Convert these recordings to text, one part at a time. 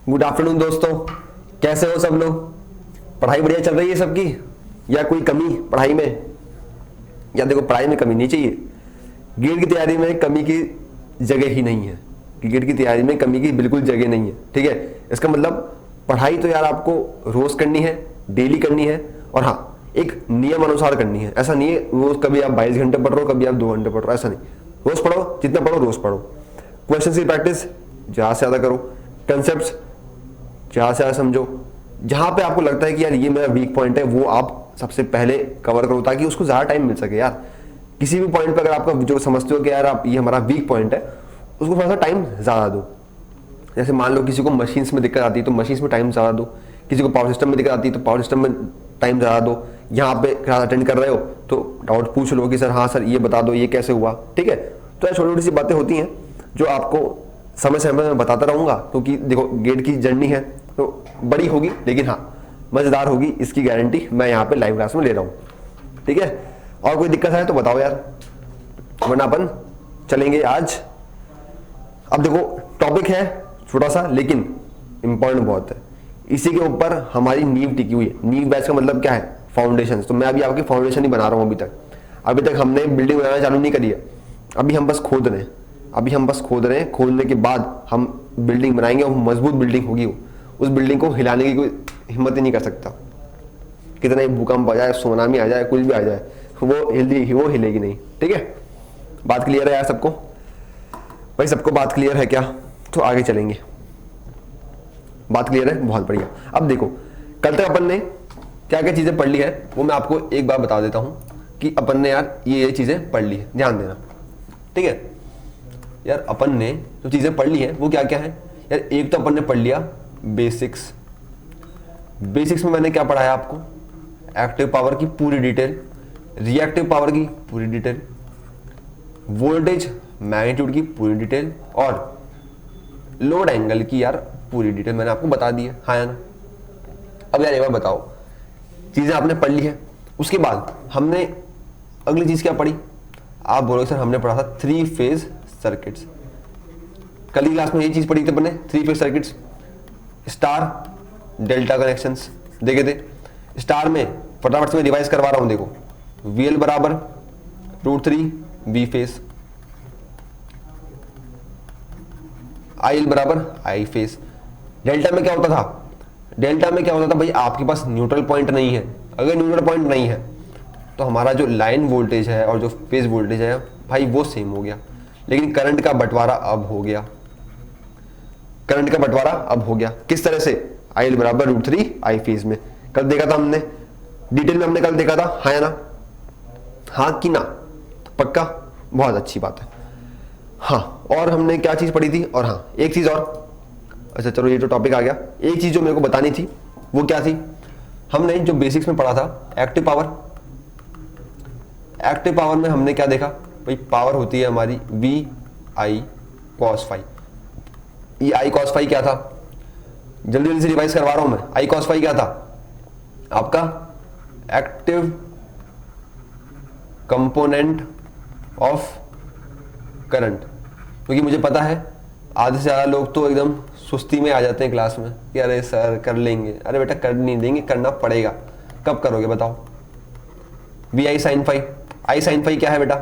Good afternoon दोस्तों, कैसे हो सब लोग। पढ़ाई बढ़िया चल रही है सबकी या कोई कमी पढ़ाई में? या देखो, पढ़ाई में कमी नहीं चाहिए, गेट की तैयारी में कमी की जगह ही नहीं है। गेट की तैयारी में कमी की बिल्कुल जगह नहीं है, ठीक है। इसका मतलब पढ़ाई तो यार आपको रोज करनी है, डेली करनी है, और हाँ एक नियम अनुसार करनी है। ऐसा नहीं है रोज कभी आप 22 घंटे पढ़ रहे हो, कभी आप 2 घंटे पढ़ रहे हो, ऐसा नहीं। रोज पढ़ो, जितना पढ़ो रोज पढ़ो। क्वेश्चन की प्रैक्टिस ज्यादा से ज्यादा करो, कंसेप्ट ज्यादा से ज्यादा समझो। जहां पे आपको लगता है कि यार ये मेरा वीक पॉइंट है, वो आप सबसे पहले कवर करो ताकि उसको ज्यादा टाइम मिल सके। यार किसी भी पॉइंट पे अगर आपका जो समझते हो कि यार आप ये हमारा वीक पॉइंट है, उसको थोड़ा सा टाइम ज्यादा दो। जैसे मान लो किसी को मशीन्स में दिक्कत आती है तो मशीन्स में टाइम ज्यादा दो, किसी को पावर सिस्टम में दिक्कत आती है तो पावर सिस्टम में टाइम ज्यादा दो। यहाँ पे क्लास अटेंड कर रहे हो तो डाउट पूछ लो कि सर हाँ सर ये बता दो ये कैसे हुआ, ठीक है। तो छोटी छोटी सी बातें होती हैं जो आपको समय समय में बताता रहूंगा, क्योंकि देखो गेट की जर्नी है तो बड़ी होगी लेकिन हाँ मजेदार होगी, इसकी गारंटी मैं यहाँ पे लाइव क्लास में ले रहा हूँ, ठीक है। और कोई दिक्कत है तो बताओ यार, वरना अपन चलेंगे आज। अब देखो टॉपिक है छोटा सा लेकिन इंपॉर्टेंट बहुत है। इसी के ऊपर हमारी नींव टिकी हुई है। नींव बैच का मतलब क्या है? फाउंडेशन। तो मैं अभी आपकी फाउंडेशन ही बना रहा हूँ। अभी तक हमने बिल्डिंग बनाना चालू नहीं करी है, अभी हम बस खोद रहे हैं। खोदने के बाद हम बिल्डिंग बनाएंगे और मजबूत बिल्डिंग होगी। उस बिल्डिंग को हिलाने की कोई हिम्मत ही नहीं कर सकता। कितना ही भूकंप आ जाए, सुनामी आ जाए, कुछ भी आ जाए, वो हिलेगी नहीं, ठीक है। बात क्लियर है यार सबको? भाई सबको बात क्लियर है क्या? तो आगे चलेंगे। बात क्लियर है, बहुत बढ़िया। अब देखो कल तक अपन ने क्या क्या चीजें पढ़ ली है वो मैं आपको एक बार बता देता हूं कि अपन ने यार ये चीजें पढ़ ली है, ध्यान देना, ठीक है। यार अपन ने जो चीजें पढ़ ली है वो क्या क्या है यार? एक तो अपन ने पढ़ लिया बेसिक्स। बेसिक्स में मैंने क्या पढ़ाया आपको? एक्टिव पावर की पूरी डिटेल, रिएक्टिव पावर की पूरी डिटेल, वोल्टेज मैग्नीट्यूड की पूरी डिटेल और लोड एंगल की यार पूरी डिटेल मैंने आपको बता दी है, हाँ या ना। अब यार एक बार बताओ, चीजें आपने पढ़ ली है, उसके बाद हमने अगली चीज क्या पढ़ी? आप बोलोगे सर हमने पढ़ा था 3 फेज सर्किट्स। कल की क्लास में ये चीज पढ़ी थी अपने, 3 phase circuits, star delta connections देखे थे। स्टार में फटाफट से मैं रिवाइज करवा रहा हूं, देखो VL बराबर √3 V फेज, IL बराबर I फेज। डेल्टा में क्या होता था? डेल्टा में क्या होता था भाई, आपके पास न्यूट्रल पॉइंट नहीं है। अगर न्यूट्रल पॉइंट नहीं है तो हमारा जो लाइन वोल्टेज है और जो फेज वोल्टेज है भाई वो सेम हो गया, लेकिन करंट का बंटवारा अब हो गया। किस तरह से? IL बराबर √3 I फेज में। कल देखा था हमने, डिटेल में हमने कल देखा था, हाँ या ना? हाँ कि ना? पक्का? बहुत अच्छी बात है। हाँ, और हमने क्या चीज पढ़ी थी? और हाँ एक चीज और, अच्छा चलो ये तो टॉपिक आ गया। एक चीज जो मेरे को बतानी थी वो क्या थी? हमने जो बेसिक्स में पढ़ा था एक्टिव पावर। एक्टिव पावर में हमने क्या देखा भाई? पावर होती है हमारी VI cos phi। ये I cos phi क्या था? जल्दी जल्दी से रिवाइज करवा रहा हूं मैं। I cos phi क्या था? आपका एक्टिव कंपोनेंट ऑफ करंट। क्योंकि मुझे पता है आधे से ज़्यादा लोग तो एकदम सुस्ती में आ जाते हैं क्लास में कि अरे सर कर लेंगे। अरे बेटा कर नहीं देंगे, करना पड़ेगा। कब करोगे बताओ? VI sin phi। I sin phi क्या है बेटा?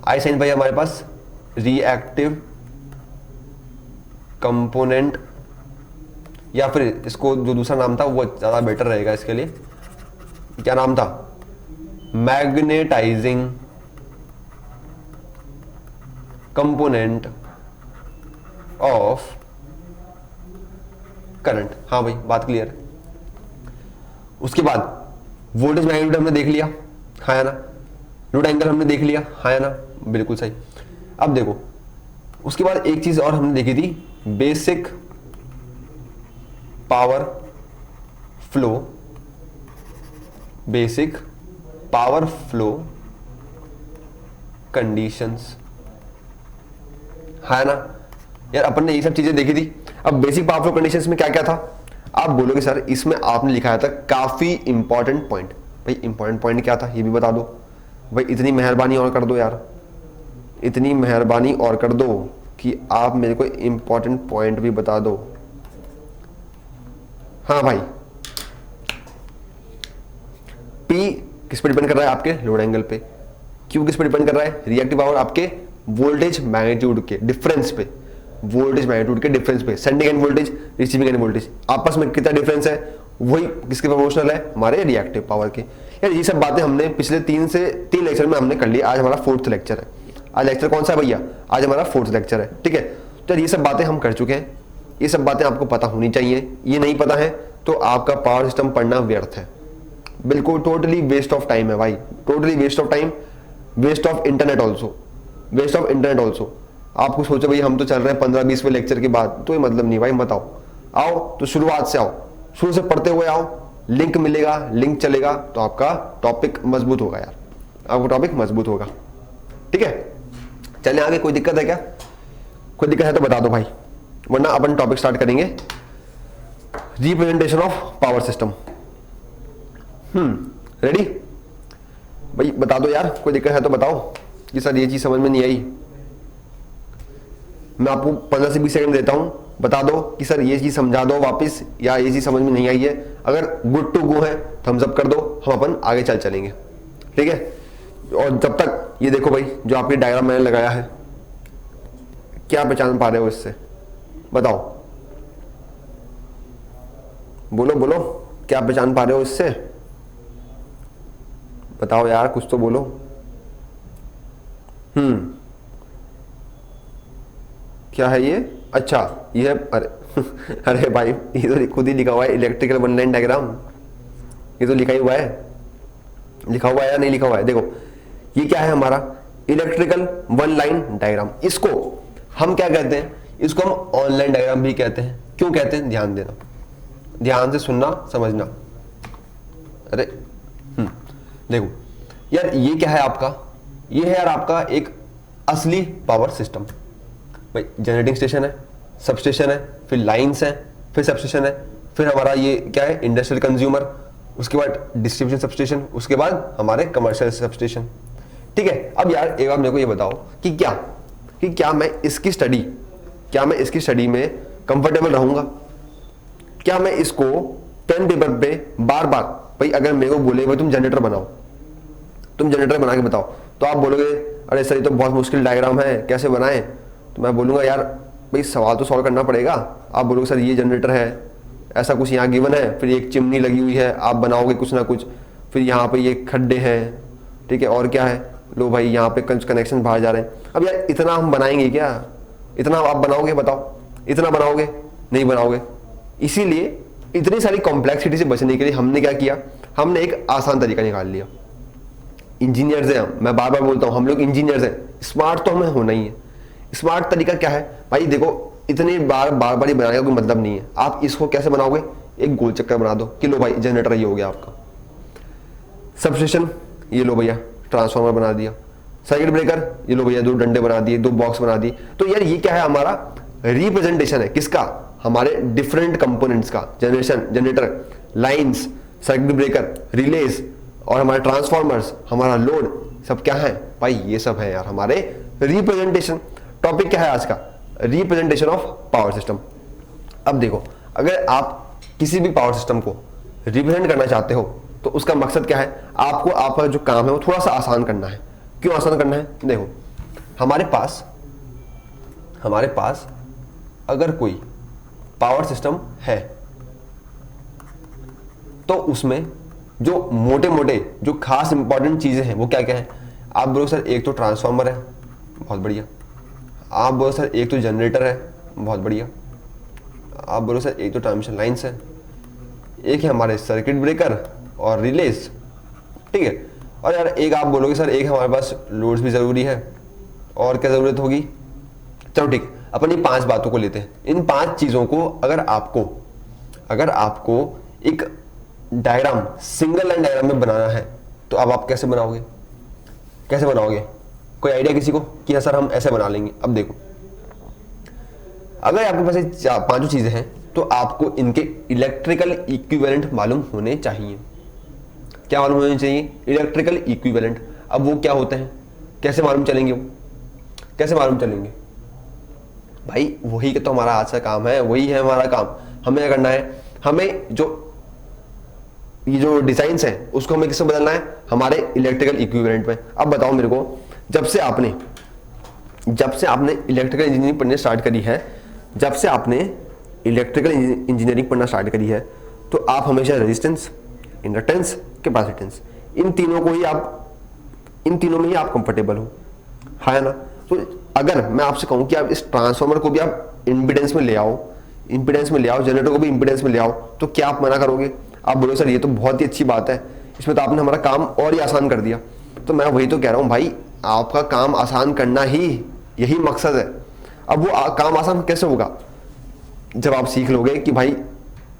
I sin phi हमारे पास रिएक्टिव कंपोनेंट, या फिर इसको जो दूसरा नाम था वो ज़्यादा बेटर रहेगा इसके लिए। क्या नाम था? Magnetizing component of current. हाँ भाई बात क्लियर है। उसके बाद वोल्टेज मैग्नीट्यूड हमने देख लिया, हाँ या ना? लोड एंगल हमने देख लिया, हाँ या ना? बिल्कुल सही। अब देखो उसके बाद एक चीज और हमने देखी थी, basic power flow. Basic power flow conditions, है ना यार? अपन ने ये सब चीजें देखी थी। अब बेसिक पावर फ्लो कंडीशंस में क्या क्या था? आप बोलोगे सर इसमें आपने लिखा था काफी इंपॉर्टेंट पॉइंट। भाई इंपॉर्टेंट पॉइंट क्या था ये भी बता दो। भाई इतनी मेहरबानी और कर दो यार, इतनी मेहरबानी और कर दो कि आप मेरे को इंपॉर्टेंट पॉइंट भी बता दो। हाँ भाई, P किस पे डिपेंड कर रहा है? आपके लोड एंगल पे। Q किस पे डिपेंड कर रहा है? रिएक्टिव पावर आपके वोल्टेज मैग्नीट्यूड के डिफरेंस पे, वोल्टेज मैग्नीट्यूड के डिफरेंस पे। Sending end voltage, receiving end voltage, आपस में कितना डिफरेंस है, वही किसके प्रोपोर्शनल है? हमारे रिएक्टिव पावर के। यार ये सब बातें हमने पिछले 3 लेक्चर में हमने कर ली। आज हमारा 4th लेक्चर है। आज लेक्चर कौन सा है भैया? आज हमारा 4th लेक्चर है, ठीक है। तो ये सब बातें हम कर चुके हैं, ये सब बातें आपको पता होनी चाहिए। ये नहीं पता है तो आपका पावर सिस्टम पढ़ना व्यर्थ है, बिल्कुल टोटली वेस्ट ऑफ टाइम है भाई, totally waste of time, waste of internet also, waste of internet also. आपको सोचो भाई हम तो चल रहे हैं 15-20वें लेक्चर के बाद, तो ये मतलब नहीं भाई, मत आओ। आओ तो शुरुआत से आओ, शुरू से पढ़ते हुए आओ, लिंक मिलेगा, लिंक चलेगा तो आपका टॉपिक मजबूत होगा यार, आपका टॉपिक मजबूत होगा, ठीक है। चलिए आगे, कोई दिक्कत है क्या? कोई दिक्कत है तो बता दो भाई, वरना अपन टॉपिक स्टार्ट करेंगे representation of power system. Ready भाई? बता दो यार, कोई दिक्कत है तो बताओ कि सर ये चीज समझ में नहीं आई। मैं आपको 15 से 20 सेकंड देता हूं, बता दो कि सर ये चीज समझा दो वापस, या ये चीज समझ में नहीं आई है। अगर गुड टू गो है थम्स अप कर दो, हम अपन आगे चलेंगे, ठीक है। और जब तक ये देखो भाई, जो आपकी डायग्राम मैंने लगाया है, क्या पहचान पा रहे हो इससे? बताओ, बोलो बोलो, क्या पहचान पा रहे हो इससे? बताओ यार, कुछ तो बोलो। क्या है ये? अच्छा ये है, अरे अरे भाई, ये तो खुद ही लिखा हुआ है, इलेक्ट्रिकल वन लाइन डायग्राम। ये तो लिखा ही हुआ है, लिखा हुआ है या नहीं लिखा हुआ है? देखो ये क्या है हमारा इलेक्ट्रिकल वन लाइन डायग्राम। इसको हम क्या कहते हैं? इसको हम ऑनलाइन डायग्राम भी कहते हैं। क्यों कहते हैं? ध्यान देना, ध्यान से सुनना, समझना। अरे देखो यार, ये क्या है आपका? ये है यार आपका एक असली पावर सिस्टम भाई। जनरेटिंग स्टेशन है, सबस्टेशन है, फिर लाइंस है, फिर सबस्टेशन है, फिर हमारा ये क्या है? इंडस्ट्रियल कंज्यूमर, उसके बाद डिस्ट्रीब्यूशन सबस्टेशन, उसके बाद हमारे कमर्शियल सबस्टेशन, ठीक है। अब यार एक बार मेरे को ये बताओ कि क्या मैं इसकी स्टडी में कंफर्टेबल रहूंगा? क्या मैं इसको पेन पेपर पे बार बार, भाई अगर मेरे को बोले भाई तुम जनरेटर बनाओ, तुम जनरेटर बना के बताओ, तो आप बोलोगे अरे सर ये तो बहुत मुश्किल डायग्राम है, कैसे बनाएं? तो मैं बोलूंगा यार भाई सवाल तो सॉल्व करना पड़ेगा। आप बोलोगे सर ये जनरेटर है, ऐसा कुछ यहाँ गिवन है, फिर एक चिमनी लगी हुई है, आप बनाओगे कुछ ना कुछ, फिर यहाँ पे ये खड्डे हैं, ठीक है, और क्या है? लो भाई यहाँ पे कनेक्शन बाहर जा रहे हैं। अब यार इतना हम बनाएंगे क्या? इतना आप बनाओगे? बताओ, इतना बनाओगे? नहीं बनाओगे। इसीलिए इतनी सारी कॉम्प्लेक्सिटी से बचने के लिए हमने क्या किया? हमने एक आसान तरीका निकाल लिया। इंजीनियर्स हैं, मैं बार बार बोलता हूँ, हम लोग इंजीनियर्स हैं, स्मार्ट तो हमें होना ही है। स्मार्ट तरीका क्या है भाई? देखो इतनी बार ही बनाने का कोई मतलब नहीं है। आप इसको कैसे बनाओगे? एक गोल चक्कर बना दो कि लो भाई जनरेटर ये हो गया आपका, सबस्टेशन ये लो भैया ट्रांसफार्मर बना दिया, सर्किट ब्रेकर ये लो भैया 2 डंडे बना दिए, 2 बॉक्स बना दिए। तो यार ये क्या है? हमारा रिप्रेजेंटेशन है। किसका? हमारे डिफरेंट कंपोनेंट्स का। Generator, lines, circuit breaker, release और हमारे ट्रांसफार्मर्स, हमारा लोड, सब क्या है भाई? ये सब है यार हमारे रिप्रेजेंटेशन। टॉपिक क्या है आज का? Representation of power system. अब देखो, अगर आप किसी भी पावर सिस्टम को रिप्रेजेंट करना चाहते हो तो उसका मकसद क्या है? आपको आपका जो काम है वो थोड़ा सा आसान करना है। क्यों आसान करना है? देखो हमारे पास अगर कोई पावर सिस्टम है तो उसमें जो मोटे मोटे जो खास इंपॉर्टेंट चीजें हैं वो क्या क्या है? आप बोलो सर एक तो ट्रांसफार्मर है, बहुत बढ़िया। आप बोलो सर एक तो जनरेटर है, बहुत बढ़िया। आप बोलो सर एक तो ट्रांसमिशन लाइन्स है, एक है हमारे सर्किट ब्रेकर और रिलेज, ठीक है। और यार एक आप बोलोगे सर एक हमारे पास लोड्स भी जरूरी है, और क्या जरूरत होगी? चलो ठीक, अपन ये 5 बातों को लेते हैं। इन 5 चीजों को अगर आपको एक डायग्राम, सिंगल लाइन डायग्राम में बनाना है तो अब आप कैसे बनाओगे? कोई आइडिया किसी को कि हाँ सर हम ऐसे बना लेंगे? अब देखो, अगर आपके पास ये 5 चीजें हैं तो आपको इनके इलेक्ट्रिकल इक्विवेलेंट मालूम होने चाहिए। क्या मालूम होने चाहिए? Electrical equivalent. अब वो क्या होते हैं? कैसे मालूम चलेंगे भाई? वही तो हमारा आज का काम है, वही है हमारा काम। हमें क्या करना है? हमें ये जो डिजाइन्स हैं उसको हमें किससे बदलना है, हमारे इलेक्ट्रिकल इक्विवेलेंट में। अब बताओ मेरे को, जब से आपने इलेक्ट्रिकल इंजीनियरिंग पढ़ने स्टार्ट करी है, तो आप हमेशा रेजिस्टेंस, इंडक्टेंस, कैपेसिटेंस, इन तीनों में ही आप कंफर्टेबल हो, है ना। तो अगर मैं आपसे कहूं कि आप इस ट्रांसफार्मर को भी आप इंपीडेंस में ले आओ, जनरेटर को भी इंपीडेंस में ले आओ, तो क्या आप मना करोगे? आप बोलोगे सर ये तो बहुत ही अच्छी बात है, इसमें तो आपने हमारा काम और ही आसान कर दिया। तो मैं वही तो कह रहा हूं भाई, आपका काम आसान करना ही यही मकसद है। अब वो काम आसान कैसे होगा? जब आप सीख लोगे कि भाई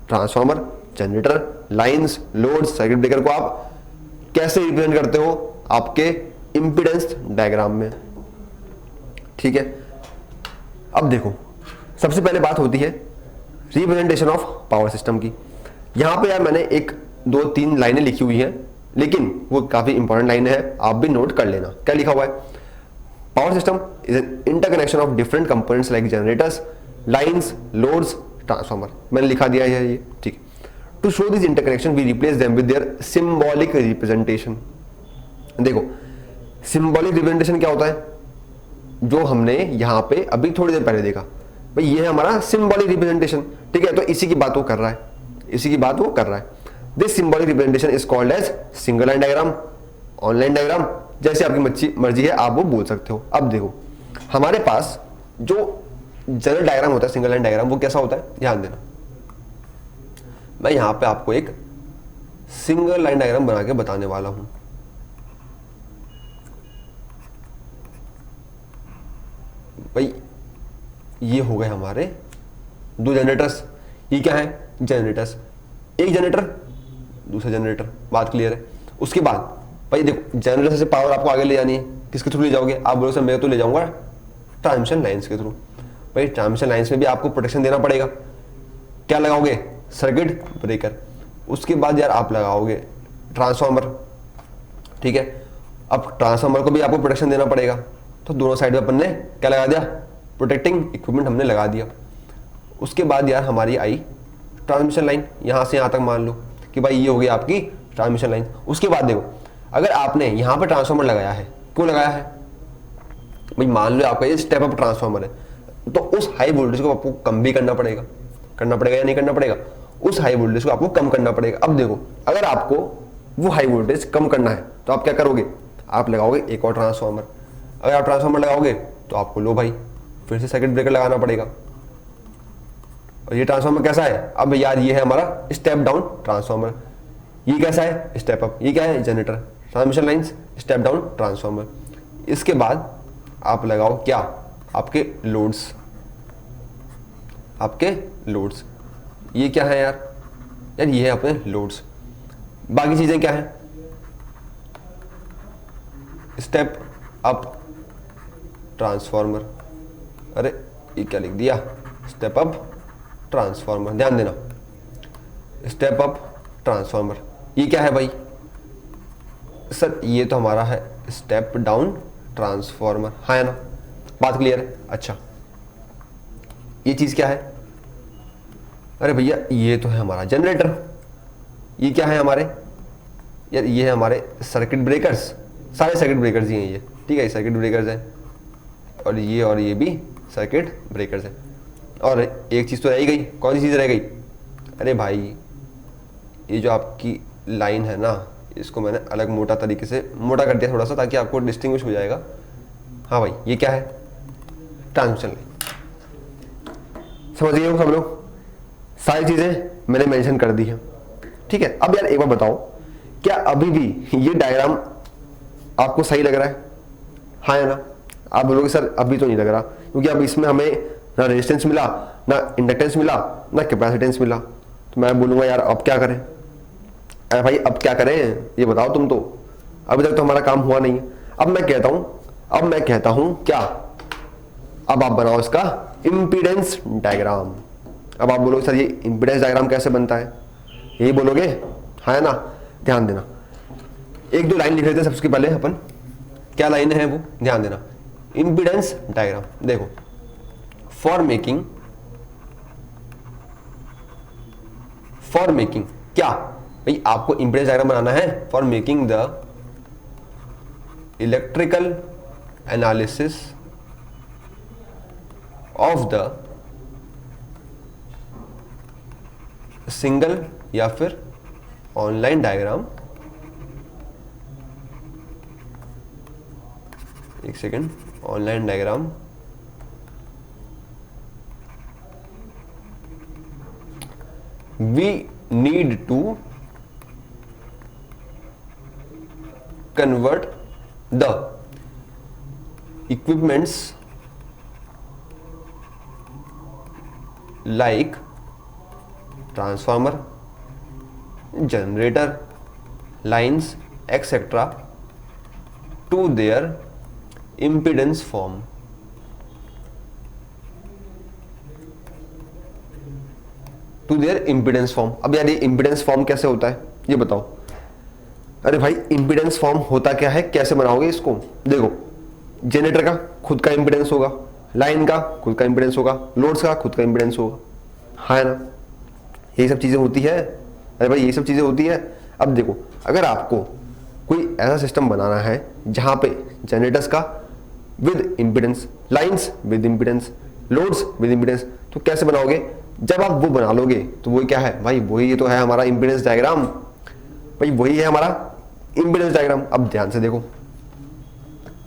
transformer, generator, lines, loads, circuit breaker को आप कैसे रिप्रेजेंट करते हो आपके इंपीडेंस डायग्राम में, ठीक है। अब देखो, सबसे पहले बात होती है रिप्रेजेंटेशन ऑफ पावर सिस्टम की। यहां पे यार मैंने 1, 2, 3 लाइनें लिखी हुई हैं, लेकिन वो काफी इंपॉर्टेंट लाइनें हैं, आप भी नोट कर लेना। क्या लिखा हुआ है? Power system is an interconnection of different components like generators, lines, loads, transformer. मैंने लिखा दिया है ये, ठीक है। To show this interconnection we replace them with their symbolic representation. देखो, सिंबॉलिक रिप्रेजेंटेशन क्या होता है? जो हमने यहां पे अभी थोड़ी देर पहले देखा, भाई ये है हमारा सिंबॉलिक रिप्रेजेंटेशन, ठीक है। तो इसी की बात वो कर रहा है, this symbolic representation is called as single line diagram, online diagram, जैसे आपकी मर्जी है आप वो बोल सकते हो। अब देखो, हमारे पास जो जनरल डायग्राम होता है, सिंगल लाइन डायग्राम, वो कैसा होता है? ध्यान देना, मैं यहां पे आपको एक सिंगल लाइन डायग्राम बना के बताने वाला हूं। भाई ये हो गए हमारे 2 जनरेटर्स। ये क्या है? जनरेटर्स। एक जनरेटर, दूसरा जनरेटर, बात क्लियर है। उसके बाद भाई देखो, जनरेटर से पावर आपको आगे ले जानी है, किसके थ्रू ले जाओगे? आप बोलो सर मैं तो ले जाऊंगा ट्रांसमिशन लाइंस के थ्रू। भाई ट्रांसमिशन लाइंस में भी आपको प्रोटेक्शन देना पड़ेगा। क्या लगाओगे? Circuit breaker. उसके बाद यार आप लगाओगे ट्रांसफार्मर, ठीक है। अब ट्रांसफार्मर को भी आपको प्रोटेक्शन देना पड़ेगा, तो दोनों साइड में अपन ने क्या लगा दिया? प्रोटेक्टिंग इक्विपमेंट हमने लगा दिया। उसके बाद यार हमारी आई ट्रांसमिशन लाइन, यहां से यहां तक मान लो कि भाई ये हो गई आपकी ट्रांसमिशन लाइन। उसके बाद देखो, अगर आपने यहां पर ट्रांसफार्मर लगाया है, क्यों लगाया है? भाई मान लो आपका ये स्टेप अप ट्रांसफार्मर है, तो उस हाई वोल्टेज को आपको कम भी करना पड़ेगा या नहीं करना पड़ेगा? उस हाई वोल्टेज को आपको कम करना पड़ेगा। अब देखो, अगर आपको वो हाई वोल्टेज कम करना है तो आप क्या करोगे? आप लगाओगे एक और ट्रांसफार्मर। अगर आप ट्रांसफार्मर लगाओगे तो आपको लो भाई फिर से सर्किट ब्रेकर लगाना पड़ेगा। और ये ट्रांसफार्मर कैसा है? अब यार ये है हमारा स्टेप डाउन ट्रांसफार्मर। ये कैसा है? Step up. ये क्या है? Generator, transmission lines, step down transformer. इसके बाद आप लगाओ क्या? आपके लोड्स। ये क्या है यार? ये है अपने लोड्स। बाकी चीजें क्या है? Step up transformer. अरे ये क्या लिख दिया? Step up transformer. ध्यान देना, स्टेप अप ट्रांसफार्मर। ये क्या है भाई? सर ये तो हमारा है स्टेप डाउन ट्रांसफार्मर, है ना? बात क्लियर है? अच्छा, ये चीज क्या है? अरे भैया ये तो है हमारा जनरेटर। ये क्या है हमारे? यार ये है हमारे सर्किट ब्रेकर्स। सारे सर्किट ब्रेकर्स ही हैं ये, ठीक है। सर्किट ब्रेकर्स हैं, और ये भी सर्किट ब्रेकर्स हैं। और एक चीज़ तो रह ही गई। कौन सी चीज़ रह गई? अरे भाई ये जो आपकी लाइन है ना, इसको मैंने अलग मोटा तरीके से मोटा कर दिया थोड़ा सा, ताकि आपको डिस्टिंग्विश हो जाएगा। हाँ भाई, ये क्या है? Transmission line. समझ गए हो सब लोग? सारी चीज़ें मैंने मेंशन कर दी है, ठीक है। अब यार एक बार बताओ, क्या अभी भी ये डायग्राम आपको सही लग रहा है? हाँ या ना? आप बोलोगे सर अभी तो नहीं लग रहा, क्योंकि अब इसमें हमें ना रेजिस्टेंस मिला, ना इंडक्टेंस मिला, ना कैपेसिटेंस मिला। तो मैं बोलूँगा यार अब क्या करें? अरे भाई अब क्या करें ये बताओ तुम। तो अभी तक तो हमारा काम हुआ नहीं है। अब मैं कहता हूं क्या? अब आप बनाओ इसका इंपीडेंस डायग्राम। अब आप बोलोगे सर ये इंपीडेंस डायग्राम कैसे बनता है? यही बोलोगे, है ना? ध्यान देना, 1-2 लाइन लिख लेते हैं सबसे पहले अपन। क्या लाइन है वो? ध्यान देना। इंपीडेंस डायग्राम देखो, फॉर मेकिंग फॉर मेकिंग, क्या भाई आपको इंपेडेंस डायग्राम बनाना है for making the electrical analysis of the single या फिर ऑनलाइन डायग्राम, एक second, online diagram we need to convert the equipments like transformer, generator, lines, etc. to their impedance form. To their impedance form. अब यार ये impedance form कैसे होता है ये बताओ। अरे भाई इम्पिडेंस फॉर्म होता क्या है, कैसे बनाओगे इसको? देखो जनरेटर का खुद का इम्पिडेंस होगा, लाइन का खुद का इम्पिडेंस होगा, लोड्स का खुद का इम्पिडेंस होगा, है ना? यही सब चीजें होती है। अरे भाई यही सब चीजें होती है। अब देखो अगर आपको कोई ऐसा सिस्टम बनाना है जहां पे जनरेटर्स का with impedance, lines with impedance, loads with impedance, तो कैसे बनाओगे? जब आप वो बना लोगे तो वो क्या है भाई, वही तो है हमारा इम्पिडेंस डायग्राम। भाई वही है हमारा इम्पिडेंस डायग्राम। अब ध्यान से देखो,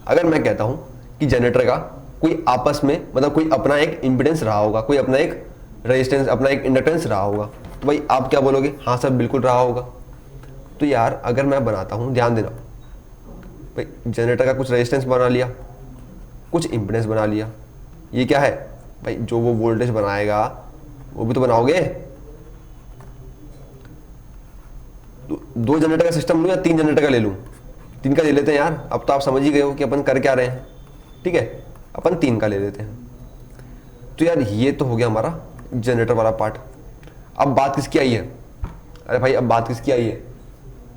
अगर मैं कहता हूं कि जनरेटर का कोई आपस में मतलब कोई अपना एक इम्पिडेंस रहा होगा, कोई अपना एक रेजिस्टेंस, अपना एक इंडक्टेंस रहा होगा, तो भाई आप क्या बोलोगे? हाँ सर बिल्कुल रहा होगा। तो यार अगर मैं बनाता हूं, ध्यान देना, भाई जनरेटर का कुछ रेजिस्टेंस बना लिया, कुछ इम्पिडेंस बना लिया, ये क्या है भाई, जो वो वोल्टेज बनाएगा वो भी तो बनाओगे। दो जनरेटर का सिस्टम लूं या तीन जनरेटर का ले लूं? तीन का ले लेते हैं यार, अब तो आप समझ ही गए हो कि अपन कर क्या रहे हैं, ठीक है? अपन तीन का ले लेते हैं। तो यार ये तो हो गया हमारा जनरेटर वाला पार्ट। अब बात किसकी आई है? अरे भाई अब बात किसकी आई है?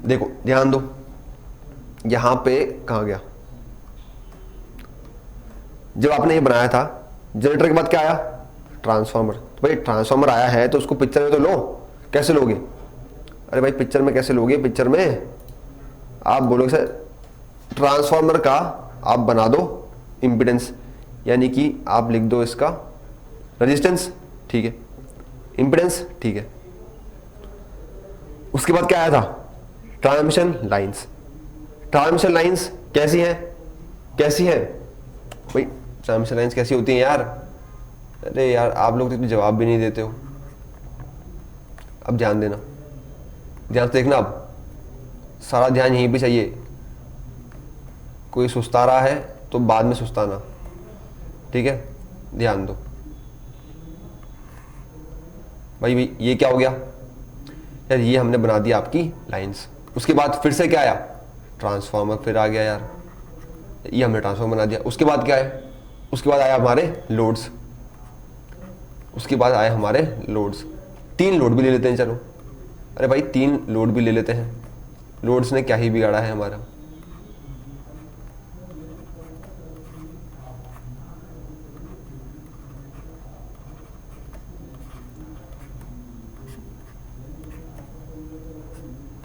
देखो ध्यान दो, यहां पे कहां गया, जब आपने ये बनाया था जनरेटर के बाद क्या आया? ट्रांसफार्मर। तो भाई ट्रांसफार्मर आया है तो उसको पिक्चर में तो लो, कैसे लोगे? अरे भाई पिक्चर में कैसे लोगे? पिक्चर में आप बोलोगे सर ट्रांसफार्मर का आप बना दो इम्पिडेंस, यानी कि आप लिख दो इसका रेजिस्टेंस, ठीक है, इम्पिडेंस, ठीक है। उसके बाद क्या आया था? Transmission lines. ट्रांसमिशन लाइंस कैसी है? कैसी है भाई ट्रांसमिशन लाइंस कैसी होती हैं यार? अरे यार आप लोग तो जवाब भी नहीं देते हो। अब ध्यान देना, ध्यान से देखना, अब सारा ध्यान यहीं पे चाहिए। कोई सुस्ता रहा है तो बाद में सुस्ताना, ठीक है? ध्यान दो भाई ये क्या हो गया यार? ये हमने बना दिया आपकी लाइंस। उसके बाद फिर से क्या आया? ट्रांसफार्मर फिर आ गया यार, ये हमने ट्रांसफार्मर बना दिया। उसके बाद क्या है? उसके बाद आया हमारे लोड्स। उसके बाद आए हमारे लोड्स, तीन लोड भी ले लेते हैं, चलो। अरे भाई तीन लोड भी ले लेते हैं, लोड्स ने क्या ही बिगाड़ा है हमारा।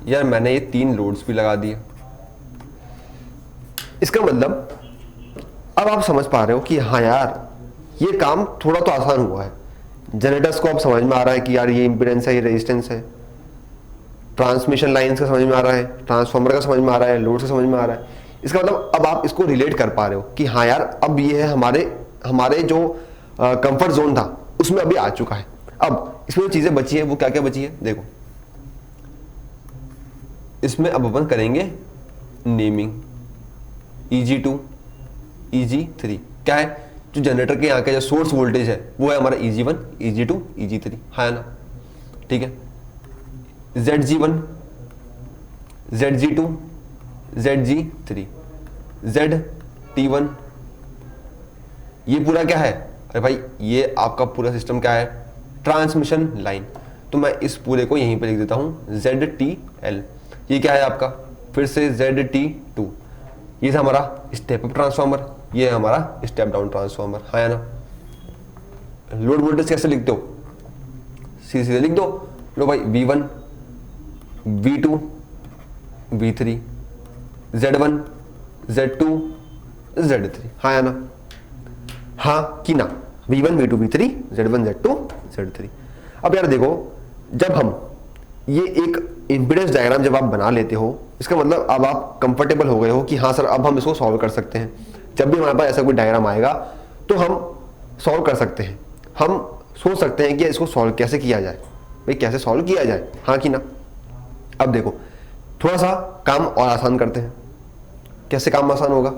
यार मैंने ये तीन लोड्स भी लगा दिए। इसका मतलब अब आप समझ पा रहे हो कि हाँ यार ये काम थोड़ा तो आसान हुआ है। जनरेटर्स को अब समझ में आ रहा है कि यार ये इंपीडेंस है, ये रेजिस्टेंस है। ट्रांसमिशन लाइंस का समझ में आ रहा है, ट्रांसफार्मर का समझ में आ रहा है, लोड का समझ में आ रहा है। इसका मतलब अब आप इसको रिलेट कर पा रहे हो कि हाँ यार अब ये है हमारे जो कंफर्ट जोन था उसमें अभी आ चुका है। अब इसमें जो चीजें बची है वो क्या क्या बची है देखो। इसमें अब अपन करेंगे नेमिंग। EG2, EG3 क्या है? जो जनरेटर के यहाँ का जो सोर्स वोल्टेज है वो है हमारा EG1, EG2, EG3, है ना? ठीक है। ZG1, ZG2, ZG3, ZT1, ये पूरा क्या है? अरे भाई ये आपका पूरा सिस्टम क्या है? Transmission line. तो मैं इस पूरे को यहीं पे लिख देता हूं ZTL। ये क्या है आपका? फिर से ZT2, ये था हमारा स्टेप अप ट्रांसफार्मर, ये है हमारा स्टेप डाउन ट्रांसफार्मर, है ना? लोड वोल्टेज कैसे लिखते हो? सीधे सीधे लिख दो। लो भाई V1 V2 V3 Z1 Z2 Z3, हाँ या ना, हाँ कि ना, V1 V2 V3 Z1 Z2 Z3। अब यार देखो, जब हम ये एक इम्पीडेंस डायग्राम जब आप बना लेते हो, इसका मतलब अब आप कंफर्टेबल हो गए हो कि हाँ सर अब हम इसको सॉल्व कर सकते हैं। जब भी हमारे पास ऐसा कोई डायग्राम आएगा तो हम सॉल्व कर सकते हैं, हम सोच सकते हैं कि इसको सॉल्व कैसे किया जाए, भाई कैसे सॉल्व किया जाए, हाँ कि ना। अब देखो थोड़ा सा काम और आसान करते हैं। कैसे काम आसान होगा?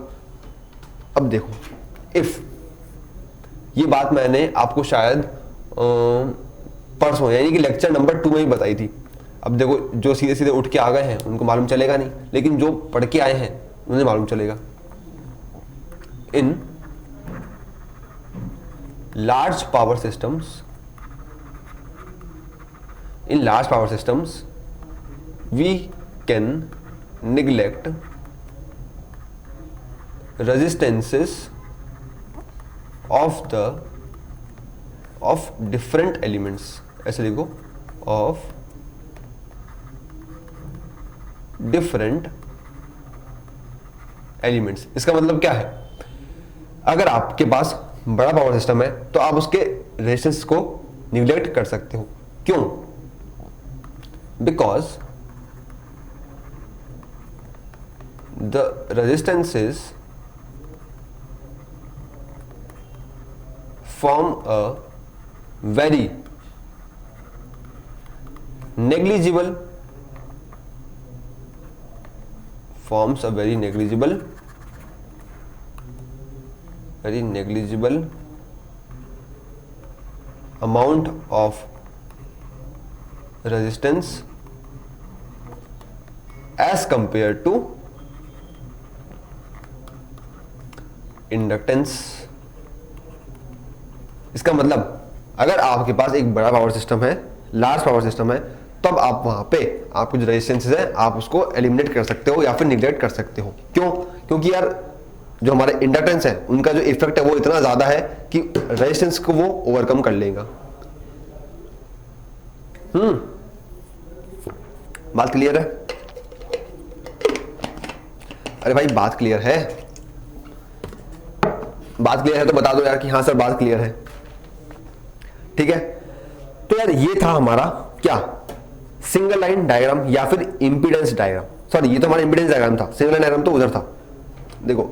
अब देखो, इफ ये बात मैंने आपको शायद परसों यानी कि लेक्चर नंबर 2 में ही बताई थी। अब देखो जो सीधे सीधे उठ के आ गए हैं उनको मालूम चलेगा नहीं, लेकिन जो पढ़ के आए हैं उन्हें मालूम चलेगा। In large power systems we can neglect resistances of different elements, ऐसे लिखो, of different elements। इसका मतलब क्या है? अगर आपके पास बड़ा पावर सिस्टम है तो आप उसके रेजिस्टेंस को निग्लेक्ट कर सकते हो। क्यों? Because the resistances form a very negligible amount of resistance as compared to inductance. इसका मतलब अगर आपके पास एक बड़ा पावर सिस्टम है, लार्ज पावर सिस्टम है, तब आप वहां पे आपके जो रेजिस्टेंसेस है आप उसको एलिमिनेट कर सकते हो या फिर निग्लेक्ट कर सकते हो। क्यों? क्योंकि यार जो हमारे इंडक्टेंस है उनका जो इफेक्ट है वो इतना ज्यादा है कि रेजिस्टेंस को वो ओवरकम कर लेगा। बात क्लियर है? अरे भाई बात क्लियर है? बात क्लियर है तो बता दो यार कि हाँ सर बात क्लियर है। ठीक है, तो यार ये था हमारा क्या, सिंगल लाइन डायग्राम या फिर इंपीडेंस डायग्राम। सॉरी, ये तो हमारा इंपीडेंस डायग्राम था, सिंगल लाइन डायग्राम तो उधर था। देखो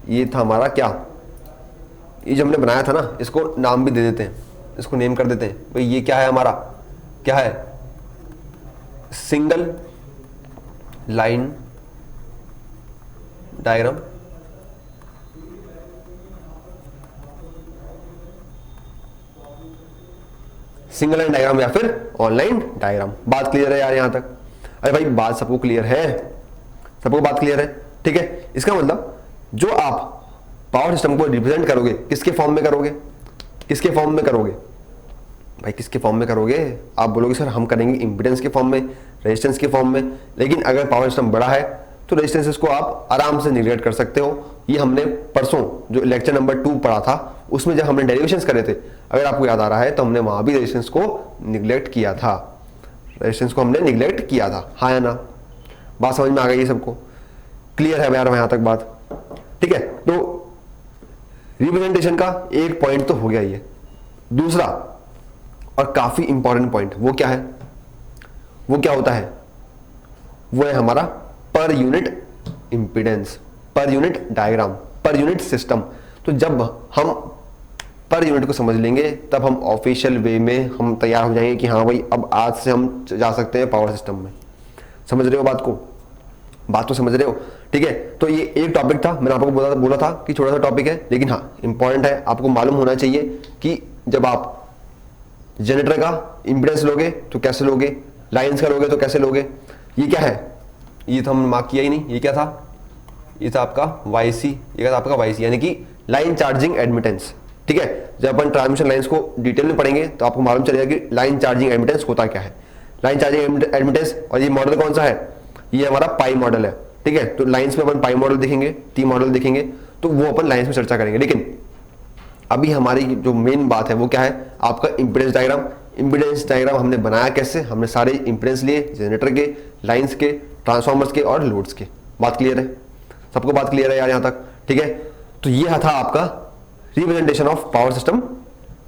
ये था हमारा क्या, ये जो हमने बनाया था ना, इसको नाम भी दे देते हैं, इसको नेम कर देते हैं। भाई ये क्या है हमारा, क्या है, single line diagram. Single line diagram या फिर ऑनलाइन डायग्राम। बात क्लियर है यार यहां तक? अरे भाई बात सबको क्लियर है? सबको बात क्लियर है? ठीक है, इसका मतलब जो आप पावर सिस्टम को रिप्रेजेंट करोगे किसके फॉर्म में करोगे, किसके फॉर्म में करोगे भाई, किसके फॉर्म में करोगे? आप बोलोगे सर हम करेंगे इंपीडेंस के फॉर्म में, रेजिस्टेंस के फॉर्म में। लेकिन अगर पावर सिस्टम बड़ा है तो रेजिस्टेंसेस को आप आराम से निग्लेक्ट कर सकते हो। ये हमने परसों जो लेक्चर नंबर 2 पढ़ा था उसमें जब हमने डेरिवेशंस करे थे, अगर आपको याद आ रहा है, तो हमने वहां भी रेजिस्टेंस को निग्लेक्ट किया था, रेजिस्टेंस को हमने निग्लेक्ट किया था, हाँ या ना? बात समझ में आ गई है सबको? क्लियर है यार यहां तक बात? ठीक है, तो रिप्रेजेंटेशन का एक पॉइंट तो हो गया ये। दूसरा और काफी इंपॉर्टेंट पॉइंट वो क्या है, वो क्या होता है, वो है हमारा per unit impedance, per unit diagram, per unit system. तो जब हम पर यूनिट को समझ लेंगे तब हम ऑफिशियल वे में हम तैयार हो जाएंगे कि हाँ भाई अब आज से हम जा सकते हैं पावर सिस्टम में। समझ रहे हो बात को? बात तो समझ रहे हो? ठीक है, तो ये एक टॉपिक था, मैंने आपको बोला था कि छोटा सा टॉपिक है, लेकिन हाँ इंपॉर्टेंट है। आपको मालूम होना चाहिए कि जब आप जनरेटर का इंपीडेंस लोगे तो कैसे लोगे, लाइंस का लोगे तो कैसे लोगे। ये क्या है, ये तो हमने मार्क किया ही नहीं, ये क्या था, ये था आपका YC, ये था आपका YC यानी कि लाइन चार्जिंग एडमिटेंस। ठीक है, जब अपन ट्रांसमिशन लाइंस को डिटेल में पढ़ेंगे तो आपको मालूम चलेगा कि लाइन चार्जिंग एडमिटेंस होता क्या है। लाइन चार्जिंग एडमिटेंस, और ये मॉडल कौन सा है, ये हमारा पाई मॉडल है। ठीक है, तो लाइंस में अपन पाई मॉडल देखेंगे, टी मॉडल देखेंगे, तो वो अपन लाइंस में चर्चा करेंगे। लेकिन अभी हमारी जो मेन बात है वो क्या है, आपका इंपीडेंस डायग्राम इम्पीडेंस डायग्राम हमने बनाया कैसे, हमने सारे इम्पीडेंस लिए जनरेटर के, लाइंस के, ट्रांसफॉर्मर्स के और लोड्स के। बात क्लियर है? सबको बात क्लियर है यार यहाँ तक? ठीक है, तो ये था आपका रिप्रेजेंटेशन ऑफ पावर सिस्टम।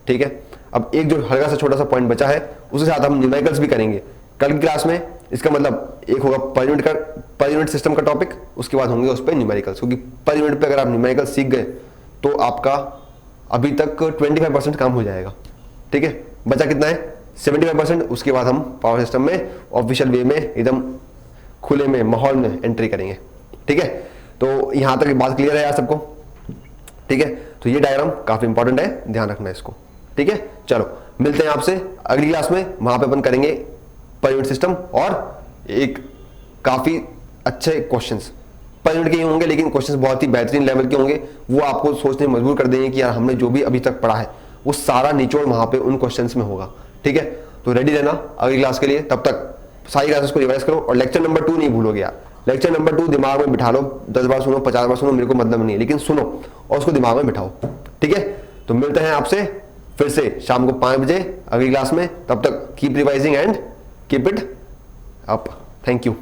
ठीक है, अब एक जो हल्का सा छोटा सा पॉइंट बचा है उसके साथ हम न्यूमेरिकल्स भी करेंगे कल की क्लास में। इसका मतलब एक होगा पर यूनिट सिस्टम का टॉपिक, उसके बाद होंगे उस पर न्यूमेरिकल्स, क्योंकि पर यूनिट पे अगर आप न्यूमेरिकल्स सीख गए तो आपका अभी तक 25% काम हो जाएगा। ठीक है, बचा कितना है? 75%। उसके बाद हम पावर सिस्टम में ऑफिशियल वे में एकदम खुले में माहौल में एंट्री करेंगे। ठीक है, तो यहां तक बात क्लियर है यार सबको? ठीक है, तो ये डायग्राम काफी इंपॉर्टेंट है, ध्यान रखना इसको। ठीक है, चलो मिलते हैं आपसे अगली क्लास में, वहां पे अपन करेंगे पर यूनिट सिस्टम और एक काफी अच्छे क्वेश्चंस पर यूनिट के ही होंगे, लेकिन क्वेश्चंस बहुत ही बेहतरीन लेवल के होंगे। वो आपको सोचने मजबूर कर देंगे कि यार हमने जो भी अभी तक पढ़ा है वो सारा निचोड़ वहां पे उन क्वेश्चंस में होगा। ठीक है, तो रेडी रहना अगली क्लास के लिए। तब तक सारी क्लासेस को रिवाइज करो और लेक्चर नंबर 2 नहीं भूलोगे यार। लेक्चर नंबर 2 दिमाग में बिठा लो, 10 बार सुनो, 50 बार सुनो, मेरे को मतलब नहीं है, लेकिन सुनो और उसको दिमाग में बिठाओ। ठीक है, तो मिलते हैं आपसे फिर से शाम को 5 बजे अगली क्लास में। तब तक keep revising and keep it up. Thank you.